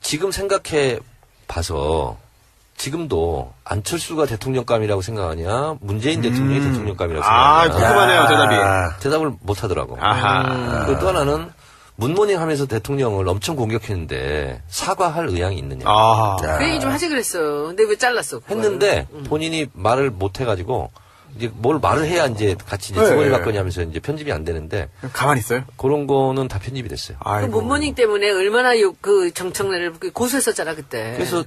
지금 생각해 봐서 지금도 안철수가 대통령감이라고 생각하냐, 문재인 대통령이 대통령감이라고 생각하냐. 궁금하네요, 대답이. 대답을 못 하더라고. 아하. 그리고 또 하나는 문모닝 하면서 대통령을 엄청 공격했는데 사과할 의향이 있느냐. 그 얘기 좀 하지 그랬어. 근데 왜 잘랐어? 그걸? 했는데 본인이 말을 못 해가지고 이제 뭘 말을 해야 이제 같이 이제 네. 주거니 받거니 하면서 이제 편집이 안 되는데 가만히 있어요? 그런 거는 다 편집이 됐어요. 그 아이고. 문모닝 때문에 얼마나 그 정청래를 고소했었잖아 그때. 그래서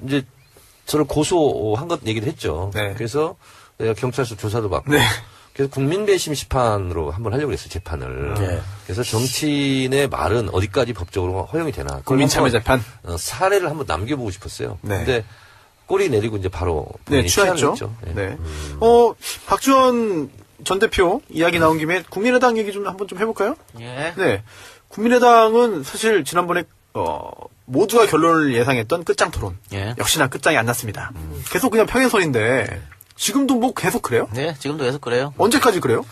이제 저를 고소한 것 얘기도 했죠. 네. 그래서 내가 경찰서 조사도 받고. 네. 그래서 국민배심 심판으로 한번 하려고 했어요, 재판을. 네. 그래서 정치인의 말은 어디까지 법적으로 허용이 되나. 국민참여재판? 사례를 한번 남겨보고 싶었어요. 네. 근데 꼬리 내리고 이제 바로. 네, 취하했죠. 취하했죠. 네. 박지원 전 대표 이야기 나온 김에 국민의당 얘기 좀 한번 좀 해볼까요? 예. 네. 국민의당은 사실 지난번에, 모두가 결론을 예상했던 끝장 토론. 예. 역시나 끝장이 안 났습니다. 계속 그냥 평행선인데, 지금도 뭐 계속 그래요? 네, 지금도 계속 그래요. 언제까지 그래요?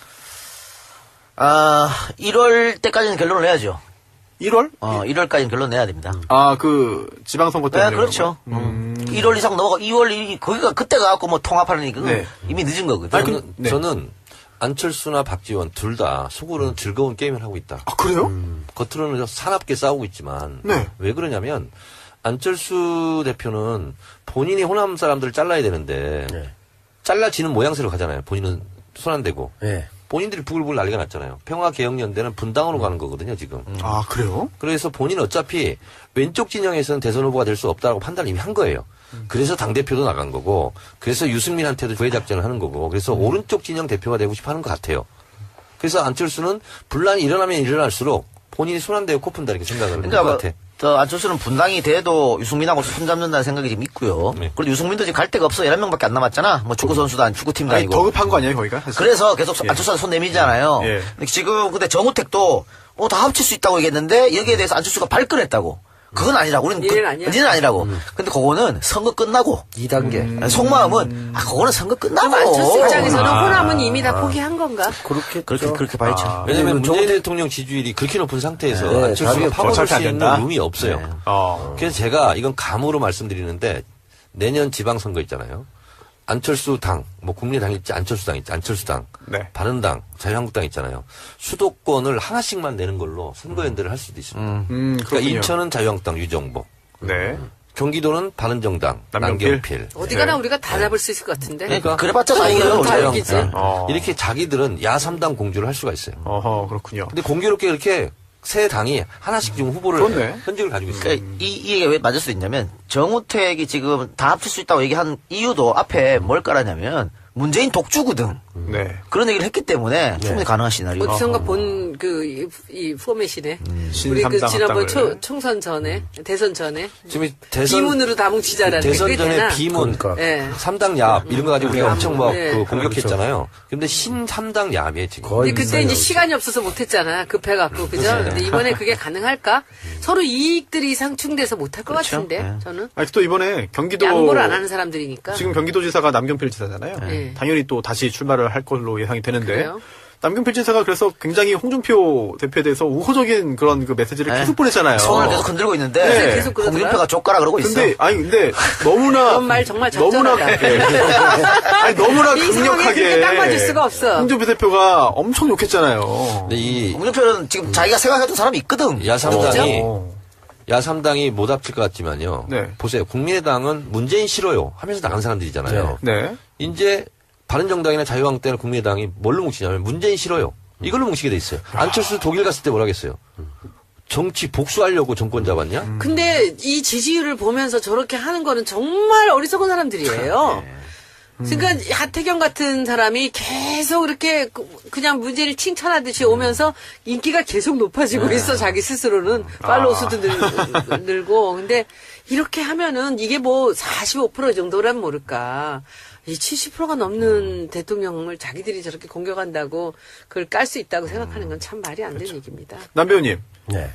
1월 때까지는 결론을 내야죠. 1월? 1월까지는 결론 내야 됩니다. 지방선거 때문에. 네, 그렇죠. 1월 이상 넘어가, 2월, 거기가, 그때 가갖고 뭐 통합하는 게 네. 이미 늦은 거거든요. 네. 저는 안철수나 박지원 둘 다 속으로는 즐거운 게임을 하고 있다. 아, 그래요? 겉으로는 사납게 싸우고 있지만 네. 왜 그러냐면 안철수 대표는 본인이 호남 사람들을 잘라야 되는데 잘라지는 모양새로 가잖아요. 본인은 손 안 대고 네. 본인들이 부글부글 난리가 났잖아요. 평화개혁연대는 분당으로 가는 거거든요, 지금. 아, 그래요? 그래서 본인은 어차피 왼쪽 진영에서는 대선 후보가 될 수 없다고 판단을 이미 한 거예요. 그래서 당대표도 나간 거고, 그래서 유승민한테도 구애작전을 하는 거고, 그래서 오른쪽 진영 대표가 되고 싶어 하는 것 같아요. 그래서 안철수는 분란이 일어나면 일어날수록 본인이 손 안 대고 코 푼다 이렇게 생각을 하는 것 같아. 안철수는 분당이 돼도 유승민하고 손잡는다는 생각이 지금 있고요. 네. 그리고 유승민도 지금 갈 데가 없어. 11명밖에 안 남았잖아. 뭐 축구선수도 아니고 축구팀도 아니, 아니고. 더 급한 거 아니에요, 거기가? 사실? 그래서 계속 안철수한테 손 내밀잖아요. 예. 근데 지금 근데 정우택도 다 합칠 수 있다고 얘기했는데 여기에 대해서 안철수가 발끈했다고. 그건 아니라고. 우리는 얘는 아니야. 니는 아니라고. 근데 그거는 선거 끝나고 2단계. 속마음은 그거는 선거 끝나고. 그럼 안철수 입장에서는 호남은 이미 다 포기한 건가? 그렇게 봐야죠. 왜냐면 문재인 대통령 지지율이 그렇게 높은 상태에서 네, 안철수가 답이 파고들 절대 안 수 있는 된다. 룸이 없어요. 그래서 제가 이건 감으로 말씀드리는데 내년 지방선거 있잖아요. 안철수 당, 뭐 국민의당 있지, 안철수 당 있지, 안철수 당, 네. 바른당, 자유한국당 있잖아요. 수도권을 하나씩만 내는 걸로 선거연대를 할 수도 있습니다. 그러니까 그렇군요. 인천은 자유한국당 유정복, 네. 경기도는 바른정당 남경필. 남경필. 어디 가나 우리가 다 잡을 수 있을 것 같은데. 그러니까 그래봤자 다 이겨요. 다 우리가. 이기지. 이렇게 자기들은 야3당 공주를 할 수가 있어요. 어허, 그렇군요. 근데 공교롭게 이렇게 세 당이 하나씩 지금 후보를 그렇네. 현직을 가지고 있어요. 그러니까 이 얘기가 왜 맞을 수 있냐면 정우택이 지금 다 합칠 수 있다고 얘기한 이유도 앞에 뭘 깔았냐면 문재인 독주거든. 네. 그런 얘기를 했기 때문에 충분히 가능한 시나리오. 어디선가 본 이 포맷이네. 우리 그 신삼당 지난번 합당을. 총선 전에 대선 전에 지금 대선 비문으로 다 뭉치자라는 대선 게 전에 되나? 비문, 그러니까. 예. 3당 야합 이런 거 가지고 우리가 엄청 막 네. 그 공격했잖아요. 근데 신 3당 야합이에요 지금. 거의 근데 그때 이제 시간이 없어서 못했잖아. 급해갖고 그죠? 근데 이번에 그게 가능할까? 서로 이익들이 상충돼서 못할 것 그렇죠. 같은데 네. 저는 아니, 또 이번에 경기도. 양보를 안 하는 사람들이니까. 지금 경기도지사가 남경필 지사잖아요. 네. 당연히 또 다시 출마를 할 걸로 예상이 되는데. 그래요? 남경필 지사가 그래서 굉장히 홍준표 대표에 대해서 우호적인 그런 그 메시지를 계속 보냈잖아요. 손을 계속 흔들고 있는데 네. 계속 그러더라. 홍준표가 족가라 그러고 있어. 근데 너무나 그런 말 정말 너무나 적절하다. 아니 너무나 이 상황에 강력하게 그렇게 딱 맞을 수가 없어. 홍준표 대표가 엄청 욕했잖아요. 근데 이 홍준표는 지금 자기가 생각했던 사람이 있거든. 야3당이 어. 야3당이 못 합칠 것 같지만요. 네. 보세요. 국민의당은 문재인 싫어요 하면서 나간 사람들이잖아요. 네. 이제 바른정당이나 자유한국당이나 국민의당이 뭘로 뭉치냐면 문재인 싫어요. 이걸로 뭉치게 돼 있어요. 안철수 독일 갔을 때 뭐라 하겠어요. 정치 복수하려고 정권 잡았냐? 근데 이 지지율을 보면서 저렇게 하는 거는 정말 어리석은 사람들이에요. 그러니까 하태경 같은 사람이 계속 이렇게 그냥 문재인을 칭찬하듯이 오면서 인기가 계속 높아지고 있어. 자기 스스로는 팔로우 수도 늘고. 근데 이렇게 하면은 이게 뭐 45% 정도란 모를까. 이 70%가 넘는 대통령을 자기들이 저렇게 공격한다고 그걸 깔 수 있다고 생각하는 건 참 말이 안 되는 얘기입니다. 남 배우님, 네.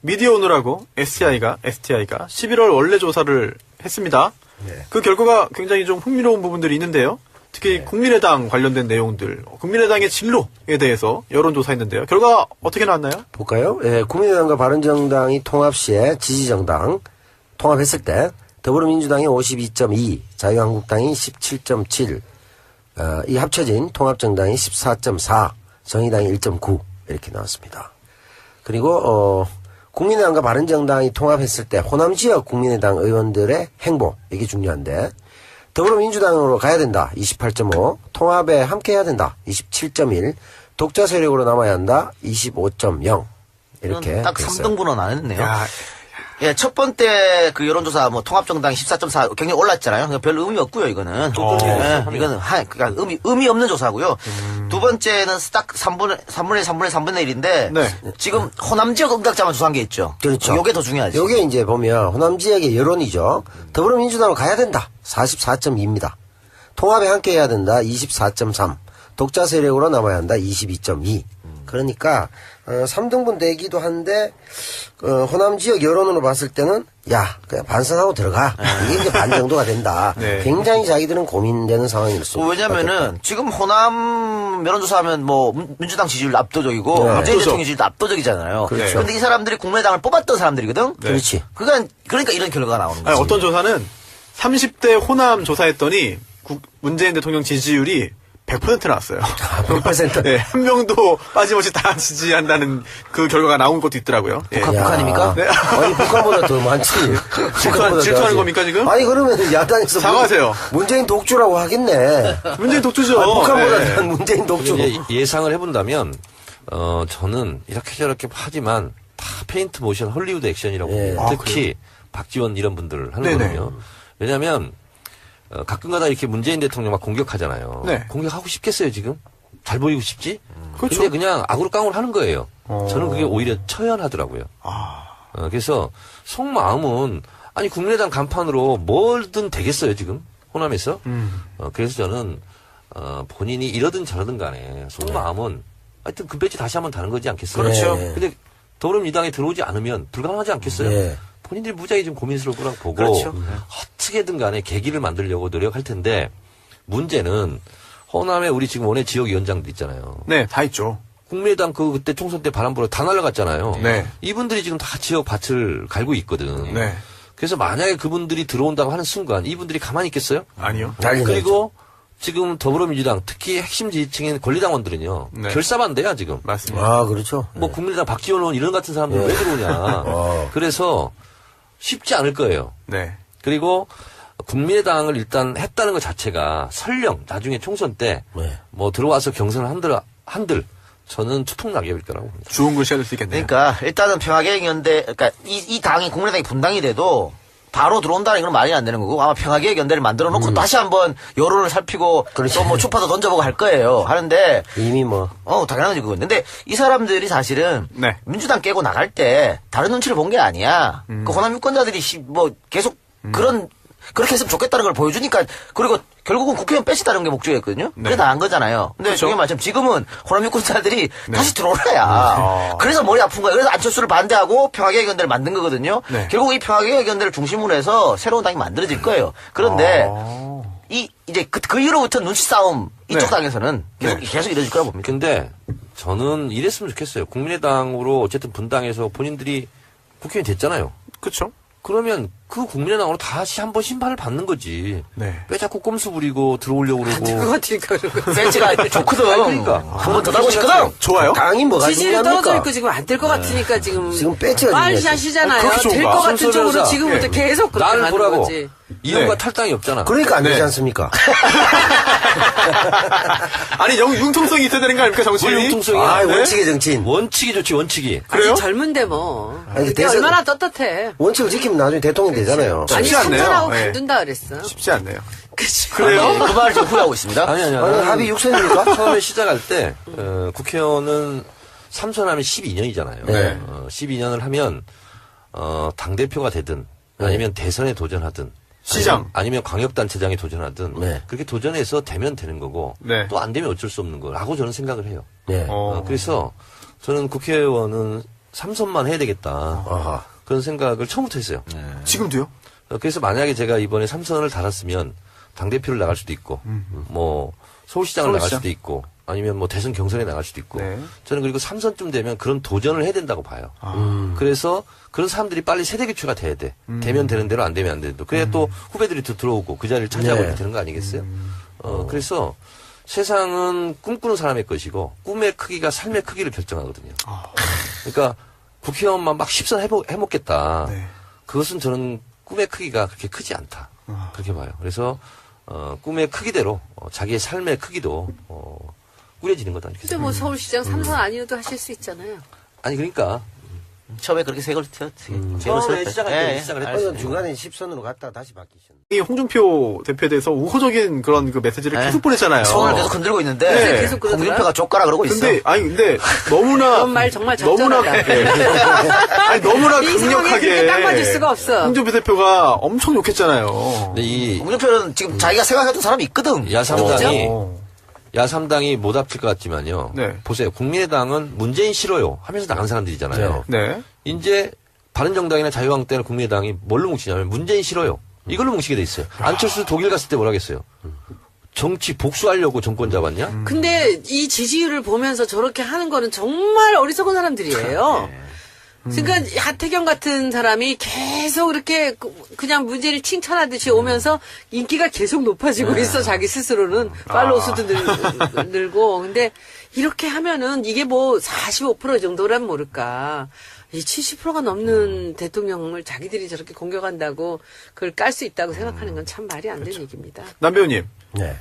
미디어 오늘하고 STI가 11월 원래 조사를 했습니다. 네. 그 결과가 굉장히 좀 흥미로운 부분들이 있는데요. 특히 국민의당 관련된 내용들, 국민의당의 진로에 대해서 여론조사했는데요. 결과 어떻게 나왔나요? 볼까요? 예, 국민의당과 바른정당이 통합 시에 지지정당 통합했을 때 더불어민주당이 52.2, 자유한국당이 17.7, 이 합쳐진 통합정당이 14.4, 정의당이 1.9 이렇게 나왔습니다. 그리고 국민의당과 바른정당이 통합했을 때 호남지역 국민의당 의원들의 행보 이게 중요한데 더불어민주당으로 가야 된다 28.5, 통합에 함께해야 된다 27.1, 독자 세력으로 남아야 한다 25.0 이렇게 딱 됐어요. 3등분은 안 했네요. 야, 예, 첫 번째 그 여론조사 뭐 통합정당 14.4 굉장히 올랐잖아요. 그러니까 별 의미 없고요, 이거는. 예, 이거는 그러니까 의미 없는 조사고요. 두 번째는 딱 3분의 1인데 네. 지금 호남 지역 응답자만 조사한 게 있죠. 그렇죠. 요게 더 중요하죠. 요게 이제 보면 호남 지역의 여론이죠. 더불어민주당으로 가야 된다. 44.2입니다. 통합에 함께 해야 된다. 24.3. 독자 세력으로 남아야 한다. 22.2. 그러니까 3등분 되기도 한데 호남 지역 여론으로 봤을 때는 야 그냥 반성하고 들어가. 이게 이제 반 정도가 된다. 네. 굉장히 자기들은 고민되는 상황일 수 있다. 왜냐면은 지금 호남 여론조사하면 뭐 민주당 지지율 압도적이고 네. 문재인 압도적. 대통령 지지율도 압도적이잖아요. 그렇죠. 그런데 이 사람들이 국민의당을 뽑았던 사람들이거든. 그렇지. 그러니까 이런 결과가 나오는 거지. 아니, 어떤 조사는 30대 호남 조사했더니 문재인 대통령 지지율이 100% 나왔어요. 100%? 네, 한 명도 빠짐없이 다 지지한다는 그 결과가 나온 것도 있더라고요. 예. 북한입니까? 네. 아니 북한보다 더 많지. 북한보다 더 질투하는 하지. 겁니까, 지금? 아니 그러면 야당에서 사과하세요. 문재인 독주라고 하겠네. 문재인 독주죠. 아니, 북한보다 네. 더 문재인 독주. 이제 예상을 해본다면 저는 이렇게 저렇게 하지만 다 페인트 모션 헐리우드 액션이라고 예. 봅니다. 아, 특히 박지원 이런 분들 하는 네네. 거거든요. 왜냐하면 가끔가다 이렇게 문재인 대통령 막 공격하잖아요. 네. 공격하고 싶겠어요 지금? 잘 보이고 싶지? 그렇죠. 근데 그냥 악으로 깡으로 하는 거예요. 어. 저는 그게 오히려 처연하더라고요. 아, 그래서 속마음은 아니 국민의당 간판으로 뭐든 되겠어요 지금 호남에서. 그래서 저는 본인이 이러든 저러든 간에 속마음은 하여튼 그 배지 다시 한번 다는 거지 않겠어요? 그렇죠. 근데 더불어민주당에 들어오지 않으면 불가능하지 않겠어요? 네. 본인들이 무지하게 좀 고민스러울 거라고 보고 그렇죠. 어떻게든 간에 계기를 만들려고 노력할 텐데 문제는 호남에 우리 지금 원외 지역위원장들 있잖아요. 네, 다 있죠. 국민의당 그때 총선 때 바람 불어 다 날아갔잖아요. 네. 이분들이 지금 다 지역 밭을 갈고 있거든. 네. 그래서 만약에 그분들이 들어온다고 하는 순간 이분들이 가만히 있겠어요? 아니요. 난리 그리고 지금 더불어민주당 특히 핵심 지지층인 권리당원들은요. 네. 결사반대야 지금. 맞습니다. 아 그렇죠. 뭐 국민의당 박지원 의원 이런 같은 사람들 왜 들어오냐. 그래서 쉽지 않을 거예요. 네. 그리고 국민의당을 일단 했다는 것 자체가 설령 나중에 총선 때 뭐 네. 들어와서 경선을 한들 저는 투풍 낙엽일 거라고 봅니다. 좋은 글씨 할수 있겠네요. 그러니까 일단은 평화개혁연대, 그러니까 이 당이 국민의당이 분당이 돼도 바로 들어온다는 건 말이 안 되는 거고 아마 평화개혁연대를 만들어 놓고 다시 한번 여론을 살피고 그렇지. 또 뭐 추파도 던져보고 할 거예요. 하는데 이미 뭐 당연하지 그건. 근데 이 사람들이 사실은 네. 민주당 깨고 나갈 때 다른 눈치를 본 게 아니야. 그 호남 유권자들이 뭐 계속 그렇게 했으면 좋겠다는 걸 보여주니까 그리고 결국은 국회의원 빼시다는 게 목적이었거든요. 네. 그래 나간 거잖아요. 근데 그렇죠. 저게 말처럼 지금은 호남 유권자들이 네. 다시 들어오라야. 그래서 머리 아픈 거야. 그래서 안철수를 반대하고 평화개혁연대를 만든 거거든요. 네. 결국 이 평화개혁연대를 중심으로 해서 새로운 당이 만들어질 거예요. 그런데 이제 그 이후로부터 눈치 싸움 이쪽 네. 당에서는 계속 이뤄질 거라고 봅니다. 근데 저는 이랬으면 좋겠어요. 국민의당으로 어쨌든 분당해서 본인들이 국회의원이 됐잖아요. 그렇죠. 그러면 그 국민의당으로 다시 한번 심판을 받는 거지. 네. 왜 자꾸 꼼수 부리고 들어오려고 그거 그러고. 같으니까 그러고. 센치가 좋거든. 그러니까. 한 번 더 달고 싶거든. 좋아요? 당이 뭐가 지지율 중요합니까? 떨어져 있고 지금 안 될 것 같으니까 지금 배치가 빨리 중요하지. 하시잖아요. 그렇게 좋은가? 될 것 같은 순서 쪽으로 변호사. 지금부터 예. 계속 그렇게 나를 가는 보라고. 거지. 이용과 네. 탈당이 없잖아. 그러니까 안 되지 네. 않습니까? 아니, 융통성이 있어야 되는 거 아닙니까, 정치인이? 뭘 융통성이야? 아, 네? 원칙의 정치인. 원칙이 좋지 원칙이. 그래요? 아직 젊은데 뭐. 아니, 그게 대선- 얼마나 떳떳해. 원칙을 지키면 나중에 대통령 되잖아요. 아니 쉽지 않네요. 삼선하고 네. 간둔다 그랬어. 쉽지 않네요. 그치. 그래요? 그 말을 지금 후회하고 있습니다. 아니 아니, 나는 합의 6선입니까? 처음에 시작할 때 국회의원은 3선하면 12년이잖아요. 네. 12년을 하면 당 대표가 되든 아니면 대선에 도전하든 시장. 아니면 광역단체장에 도전하든 네. 그렇게 도전해서 되면 되는 거고 네. 또 안 되면 어쩔 수 없는 거라고 저는 생각을 해요. 네. 그래서 저는 국회의원은 3선만 해야 되겠다 아하. 그런 생각을 처음부터 했어요. 지금도요? 그래서 만약에 제가 이번에 3선을 달았으면 당대표를 나갈 수도 있고, 뭐, 서울시장을 나갈 서울시장. 수도 있고, 아니면 뭐 대선 경선에 나갈 수도 있고, 네. 저는 그리고 3선쯤 되면 그런 도전을 해야 된다고 봐요. 그래서 그런 사람들이 빨리 세대 교체가 돼야 돼. 되면 되는 대로 안 되면 안 되는 대로. 그래야 또 후배들이 또 들어오고 그 자리를 차지하고 네. 이렇게 되는 거 아니겠어요? 그래서 세상은 꿈꾸는 사람의 것이고 꿈의 크기가 삶의 크기를 결정하거든요. 그러니까 국회의원만 막 10선 해먹겠다. 네. 그것은 저는 꿈의 크기가 그렇게 크지 않다. 그렇게 봐요. 그래서 꿈의 크기대로 자기의 삶의 크기도 꾸려지는 거다. 이렇게 근데 뭐 서울시장 3선 아니어도 하실 수 있잖아요. 아니 그러니까 처음에 그렇게 색을 처음에 시작할 때 예, 시작을 알겠습니다. 했어요. 중간에 10선으로 갔다가 다시 바뀌셨네. 이 홍준표 대표에 대해서 우호적인 그런 그 메시지를 네. 계속 보냈잖아요. 손을 계속 흔들고 있는데 네. 계속 그러더라. 홍준표가 족가라 그러고 있어. 근데 너무나 그런 말 정말 너무나 적절하다. 아니 너무나 이 상황에 강력하게 그렇게 딱 맞을 수가 없어. 홍준표 대표가 엄청 욕했잖아요. 근데 이 홍준표는 지금 자기가 생각했던 사람이 있거든. 야삼당이 못 합칠 것 같지만요. 네. 보세요. 국민의당은 문재인 싫어요 하면서 나간 사람들이잖아요. 네. 이제 바른정당이나 자유한국당이나 국민의당이 뭘로 뭉치냐면 문재인 싫어요. 이걸로 뭉치게 돼 있어요. 안철수 독일 갔을 때 뭐라겠어요. 정치 복수하려고 정권 잡았냐? 근데 이 지지율을 보면서 저렇게 하는 거는 정말 어리석은 사람들이에요. 그러니까 하태경 같은 사람이 계속 이렇게 그냥 문재인을 칭찬하듯이 오면서 인기가 계속 높아지고 있어. 자기 스스로는 팔로우 수도 늘고. 근데 이렇게 하면은 이게 뭐 45% 정도란 모를까. 이 70%가 넘는 대통령을 자기들이 저렇게 공격한다고 그걸 깔 수 있다고 생각하는 건 참 말이 안 되는 얘기입니다. 남 배우님, 네.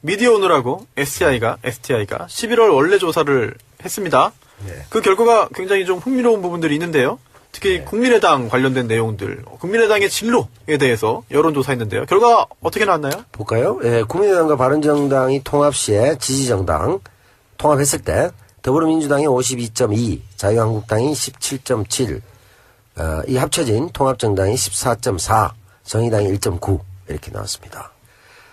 미디어 오늘하고 STI가 11월 원래 조사를 했습니다. 네. 그 결과가 굉장히 좀 흥미로운 부분들이 있는데요. 특히 국민의당 관련된 내용들, 국민의당의 진로에 대해서 여론조사했는데요. 결과 어떻게 나왔나요? 볼까요? 예, 국민의당과 바른정당이 통합 시에 지지정당 통합했을 때 더불어민주당이 52.2, 자유한국당이 17.7, 이 합쳐진 통합정당이 14.4, 정의당이 1.9 이렇게 나왔습니다.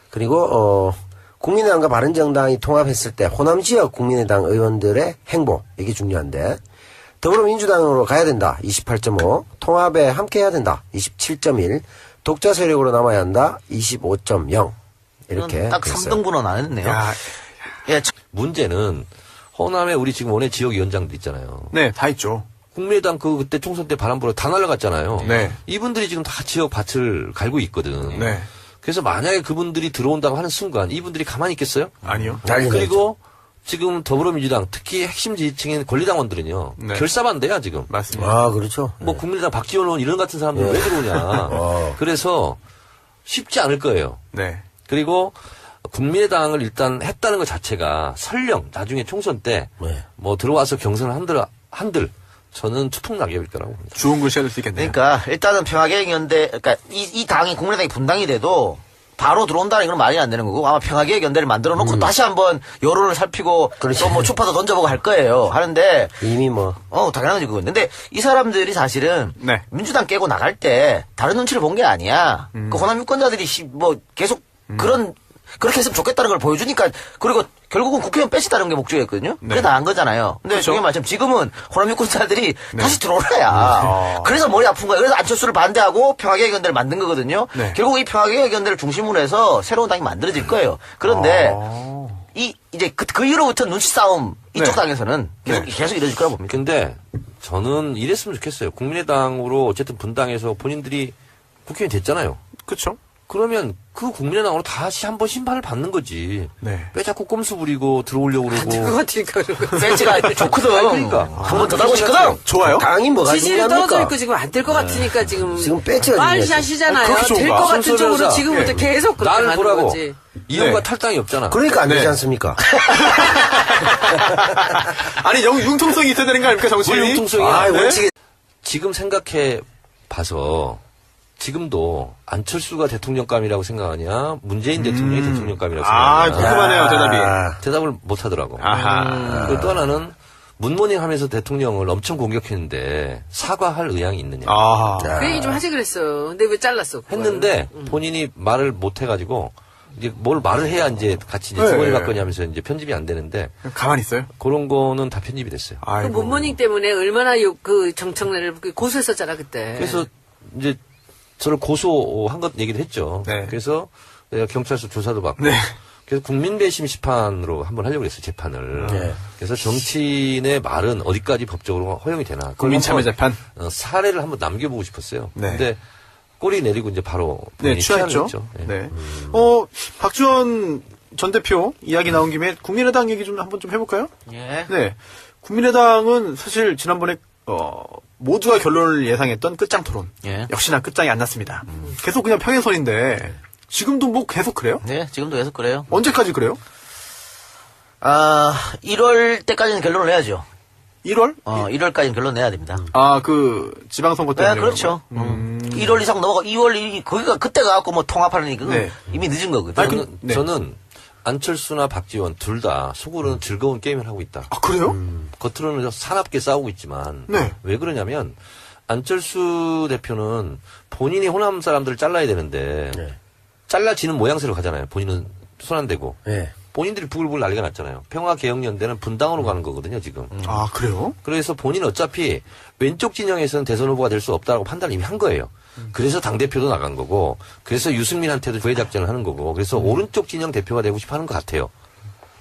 그리고 국민의당과 바른정당이 통합했을 때 호남지역 국민의당 의원들의 행보 이게 중요한데 더불어민주당으로 가야 된다 28.5, 통합에 함께해야 된다 27.1, 독자 세력으로 남아야 한다 25.0 이렇게 딱 됐어요. 3등분은 안 했네요. 야, 예, 문제는 호남에 우리 지금 원외 지역위원장들 있잖아요. 네, 다 있죠. 국민의당 그때 총선 때 바람 불어 다 날아갔잖아요. 네. 이분들이 지금 다 지역 밭을 갈고 있거든. 네. 그래서 만약에 그분들이 들어온다고 하는 순간 이분들이 가만히 있겠어요? 아니요. 난리 그리고 지금 더불어민주당 특히 핵심 지지층인 권리당원들은요. 네. 결사반대야 지금. 맞습니다. 아 그렇죠. 뭐 국민의당 박지원 의원 이런 같은 사람들 왜 들어오냐. 그래서 쉽지 않을 거예요. 네. 그리고 국민의당을 일단 했다는 것 자체가 설령 나중에 총선 때 뭐 네. 들어와서 경선을 한들 저는 추풍낙엽일 거라고 봅니다. 좋은 글씨가 될 수 있겠네요. 그러니까 일단은 평화계획연대, 그러니까 이 당이 국민의당이 분당이 돼도 바로 들어온다는 건 말이 안 되는 거고 아마 평화계획연대를 만들어 놓고 다시 한번 여론을 살피고 그렇지. 또 뭐 추파도 던져보고 할 거예요. 하는데 이미 뭐 당연하지 그건. 근데 이 사람들이 사실은 네. 민주당 깨고 나갈 때 다른 눈치를 본 게 아니야. 그 호남 유권자들이 뭐 계속 그렇게 했으면 좋겠다는 걸 보여주니까 그리고 결국은 국회의원 빼시다는 게 목적이었거든요. 네. 그게 나은 거잖아요. 근데 그렇죠. 저게 말씀 지금은 호남 유권자들이 다시 들어오라야. 그래서 머리 아픈 거예요. 그래서 안철수를 반대하고 평화개혁연대를 만든 거거든요. 네. 결국 이 평화개혁연대를 중심으로 해서 새로운 당이 만들어질 거예요. 그런데 이제 그 이후로부터 눈치 싸움 이쪽 네. 당에서는 계속 이뤄질 거라 봅니다. 근데 저는 이랬으면 좋겠어요. 국민의당으로 어쨌든 분당해서 본인들이 국회의원 됐잖아요. 그렇죠. 그러면 그 국민의당으로 다시 한번 심판을 받는 거지. 네. 왜 자꾸 꼼수 부리고 들어오려고 그거 그러고. 같으니까 그러고. 배지가 좋거든. 그러니까. 한 번 더 달고 싶거든. 좋아요. 당이 뭐가 지지율 떨어져 중요합니까? 있고 지금 안 될 것 같으니까 지금 배지가 말샷이잖아요. 그렇게 좋은가? 될 것 같은 순서대로 쪽으로 자. 지금부터 예. 계속 그렇게 나를 가는 보라고. 거지. 이용과 네. 탈당이 없잖아. 그러니까 안 되지 네. 않습니까? 아니, 융통성이 있어야 되는 거 아닙니까, 정치인이? 뭘 융통성이야? 아, 네. 원칙이 지금 생각해 봐서 지금도 안철수가 대통령감이라고 생각하냐, 문재인 대통령이 대통령감이라고 아, 생각하냐. 궁금하네요, 대답이. 대답을 못 하더라고. 아하. 그리고 또 하나는 문모닝 하면서 대통령을 엄청 공격했는데 사과할 의향이 있느냐. 아. 그 얘기 좀 하지 그랬어. 근데 왜 잘랐어? 그걸? 했는데 본인이 말을 못 해가지고 이제 뭘 말을 해야 이제 같이 이제 네. 주머니 받거니 하면서 이제 편집이 안 되는데 가만히 있어요? 그런 거는 다 편집이 됐어요. 그 아이고. 문모닝 때문에 얼마나 그 정청래를 고소했었잖아 그때. 그래서 이제 저를 고소한 것 얘기를 했죠. 네. 그래서 내가 경찰서 조사도 받고. 네. 그래서 국민배심 심판으로 한번 하려고 했어요, 재판을. 네. 그래서 정치인의 말은 어디까지 법적으로 허용이 되나. 그걸 국민참여재판. 한번, 사례를 한번 남겨보고 싶었어요. 네. 근데 꼬리 내리고 이제 바로 네, 본인이 취하했죠. 취하했죠. 예. 네. 박지원 전 대표 이야기 나온 김에 국민의당 얘기 좀 한번 좀 해볼까요? 예. 네. 국민의당은 사실 지난번에 모두가 결론을 예상했던 끝장 토론. 예. 역시나 끝장이 안 났습니다. 계속 그냥 평행선인데 지금도 뭐 계속 그래요? 네, 지금도 계속 그래요. 언제까지 그래요? 1월 때까지는 결론을 내야죠. 1월? 1월까지는 결론 내야 됩니다. 그 지방선거 때문에. 네, 그렇죠. 1월 이상 넘어가 2월 거기가 그때 가갖고 뭐 통합하는 그건 네. 이미 늦은 거거든. 아니, 저는, 네. 저는 안철수나 박지원 둘 다 속으로는 즐거운 게임을 하고 있다. 아, 그래요? 겉으로는 사납게 싸우고 있지만 네. 왜 그러냐면 안철수 대표는 본인이 호남 사람들을 잘라야 되는데 네. 잘라지는 모양새로 가잖아요. 본인은 손 안 대고. 예. 본인들이 부글부글 난리가 났잖아요. 평화개혁연대는 분당으로 가는 거거든요, 지금. 아, 그래요? 그래서 본인은 어차피 왼쪽 진영에서는 대선 후보가 될 수 없다고 판단을 이미 한 거예요. 그래서 당대표도 나간 거고, 그래서 유승민한테도 구애작전을 하는 거고, 그래서 오른쪽 진영 대표가 되고 싶어 하는 것 같아요.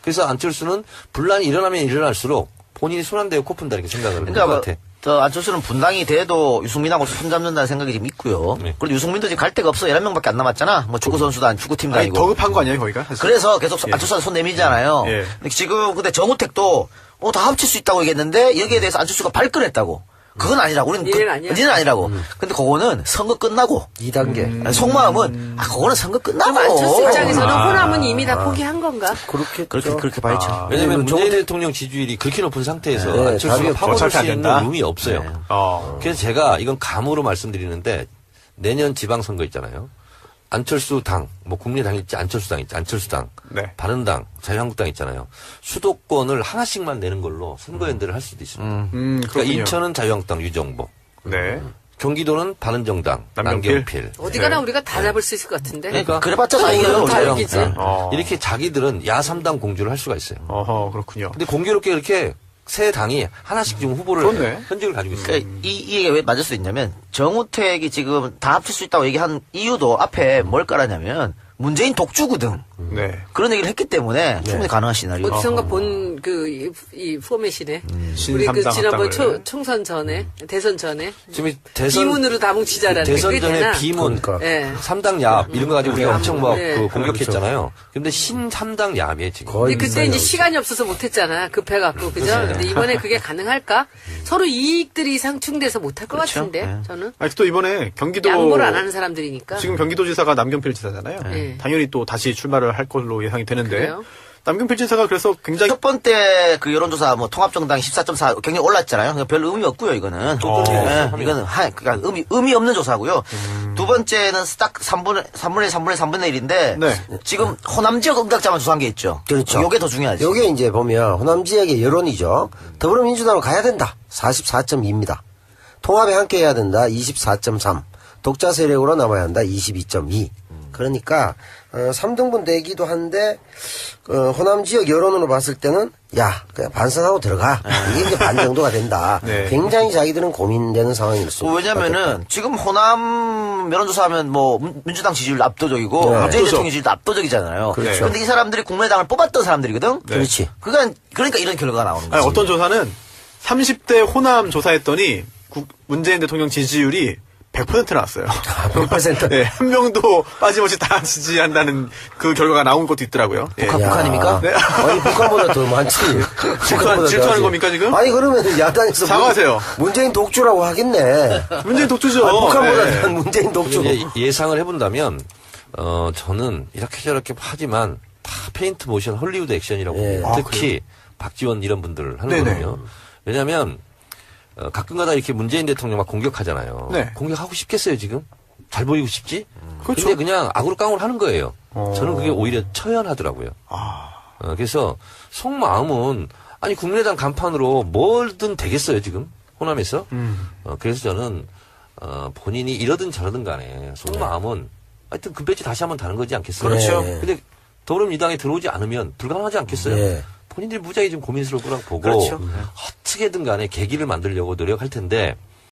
그래서 안철수는 분란이 일어나면 일어날수록 본인이 손 안 대고 코 푼다 이렇게 생각을 하는 것 같아. 안철수는 분당이 돼도 유승민하고 손잡는다는 생각이 지금 있고요. 네. 그리고 유승민도 지금 갈 데가 없어. 11명밖에 안 남았잖아. 뭐 축구선수도 아니고 축구팀도 아니, 아니고. 더 급한 거 아니에요, 거기가? 그래서 계속 예. 안철수한테 손 내밀잖아요. 예. 근데 지금 근데 정우택도 다 합칠 수 있다고 얘기했는데 여기에 대해서 안철수가 발끈했다고. 그건 아니라고. 우리는 일은 아니야. 일은 아니라고. 근데 그거는 선거 끝나고. 2단계. 아니, 속마음은 그거는 선거 끝나고. 그럼 안철수 입장에서는 호남은 이미 다 포기한 건가? 그렇게 봐야죠. 왜냐면 문재인 대통령 지지율이 그렇게 높은 상태에서 네, 안철수가 답이 파고들 어차피 수 안 있는 된다. 룸이 없어요. 그래서 제가 이건 감으로 말씀드리는데 내년 지방선거 있잖아요. 안철수 당, 뭐 국민의당 있지, 안철수 당 있지, 안철수 당, 네. 바른당, 자유한국당 있잖아요. 수도권을 하나씩만 내는 걸로 선거연대를 할 수도 있습니다. 그러니까 그렇군요. 인천은 자유한국당 유정복, 네. 경기도는 바른정당 남경필. 남경필. 어디 가나 네. 우리가 다 잡을 수 있을 것 같은데. 그러니까 그래봤자 다 사이에요. 다 이기지. 이렇게 자기들은 야3당 공주를 할 수가 있어요. 그렇군요. 근데 공교롭게 이렇게 세 당이 하나씩 지금 후보를 그렇네. 현직을 가지고 있어요. 그러니까 이 얘기가 왜 맞을 수 있냐면 정우택이 지금 다 합칠 수 있다고 얘기한 이유도 앞에 뭘 깔았냐면 문재인 독주거든. 네. 그런 얘기를 했기 때문에 충분히 가능한 시나리오. 어디선가 본 이 포맷이네. 우리 그 신삼당 지난번 합당을. 총선 전에, 대선 전에 지금 대선 비문으로 다 뭉치자라는 대선 그게 전에 되나? 비문, 그러니까. 예. 3당 야합 이런 거 가지고 우리가 엄청 막 네. 그 공격했잖아요. 근데 신 3당 야합이에요 지금. 거의 근데 그때 이제 비슷하게 시간이 없어서 못했잖아. 급해갖고 그죠? 근데 이번에 그게 가능할까? 서로 이익들이 상충돼서 못할 것 그렇죠. 같은데 네. 저는 아니, 또 이번에 경기도. 양보를 안 하는 사람들이니까. 지금 경기도지사가 남경필 지사잖아요. 네. 당연히 또 다시 출마를 할 걸로 예상이 되는데. 그래요? 남경필 지사가 그래서 굉장히. 첫 번째 그 여론조사 뭐 통합정당 14.4 굉장히 올랐잖아요. 그러니까 별 의미 없고요, 이거는. 예, 이거는 그러니까 의미 없는 조사고요. 두 번째는 딱 3분의 1인데 네. 지금 호남 지역 응답자만 조사한 게 있죠. 그렇죠. 요게 더 중요하지. 요게 이제 보면 호남 지역의 여론이죠. 더불어민주당으로 가야 된다. 44.2입니다. 통합에 함께 해야 된다. 24.3. 독자 세력으로 남아야 한다. 22.2. 그러니까 3등분 되기도 한데 호남 지역 여론으로 봤을 때는 야 그냥 반성하고 들어가. 이게 이제 반 정도가 된다. 네. 굉장히 자기들은 고민되는 상황일 수 있다. 왜냐면은 지금 호남 여론조사하면 뭐 민주당 지지율 압도적이고 네. 문재인 압도적. 대통령 지지율도 압도적이잖아요. 그렇죠. 그런데 이 사람들이 국민의당을 뽑았던 사람들이거든. 네. 그렇지. 그러니까 이런 결과가 나오는 거지. 아니, 어떤 조사는 30대 호남 조사했더니 문재인 대통령 지지율이 100% 나왔어요. 100%? 네, 한 명도 빠짐없이 다 지지한다는 그 결과가 나온 것도 있더라고요. 예. 북한입니까? 네. 아니 북한보다 더 많지. 북한보다 더 질투하는 하지. 겁니까, 지금? 아니 그러면 야당에서 사과하세요. 문재인 독주라고 하겠네. 문재인 독주죠. 아니, 북한보다 네. 더 문재인 독주. 이제 예상을 해본다면 저는 이렇게 저렇게 하지만 다 페인트 모션 헐리우드 액션이라고 예. 봅니다. 아, 특히 박지원 이런 분들 네네. 하는거든요. 왜냐하면 가끔가다 이렇게 문재인 대통령 막 공격하잖아요. 네. 공격하고 싶겠어요 지금? 잘 보이고 싶지? 그렇죠. 근데 그냥 악으로 깡으로 하는 거예요. 저는 그게 오히려 처연하더라고요. 그래서 속마음은 아니 국민의당 간판으로 뭐든 되겠어요 지금 호남에서. 그래서 저는 본인이 이러든 저러든 간에 속마음은 하여튼 금배지 다시 한번 다는 거지 않겠어요? 그렇죠. 근데 더불어민주당에 들어오지 않으면 불가능하지 않겠어요? 네. 본인들이 무지하게 좀 고민스러울 거라고 보고 그렇죠. 어떻게든 간에 계기를 만들려고 노력할 텐데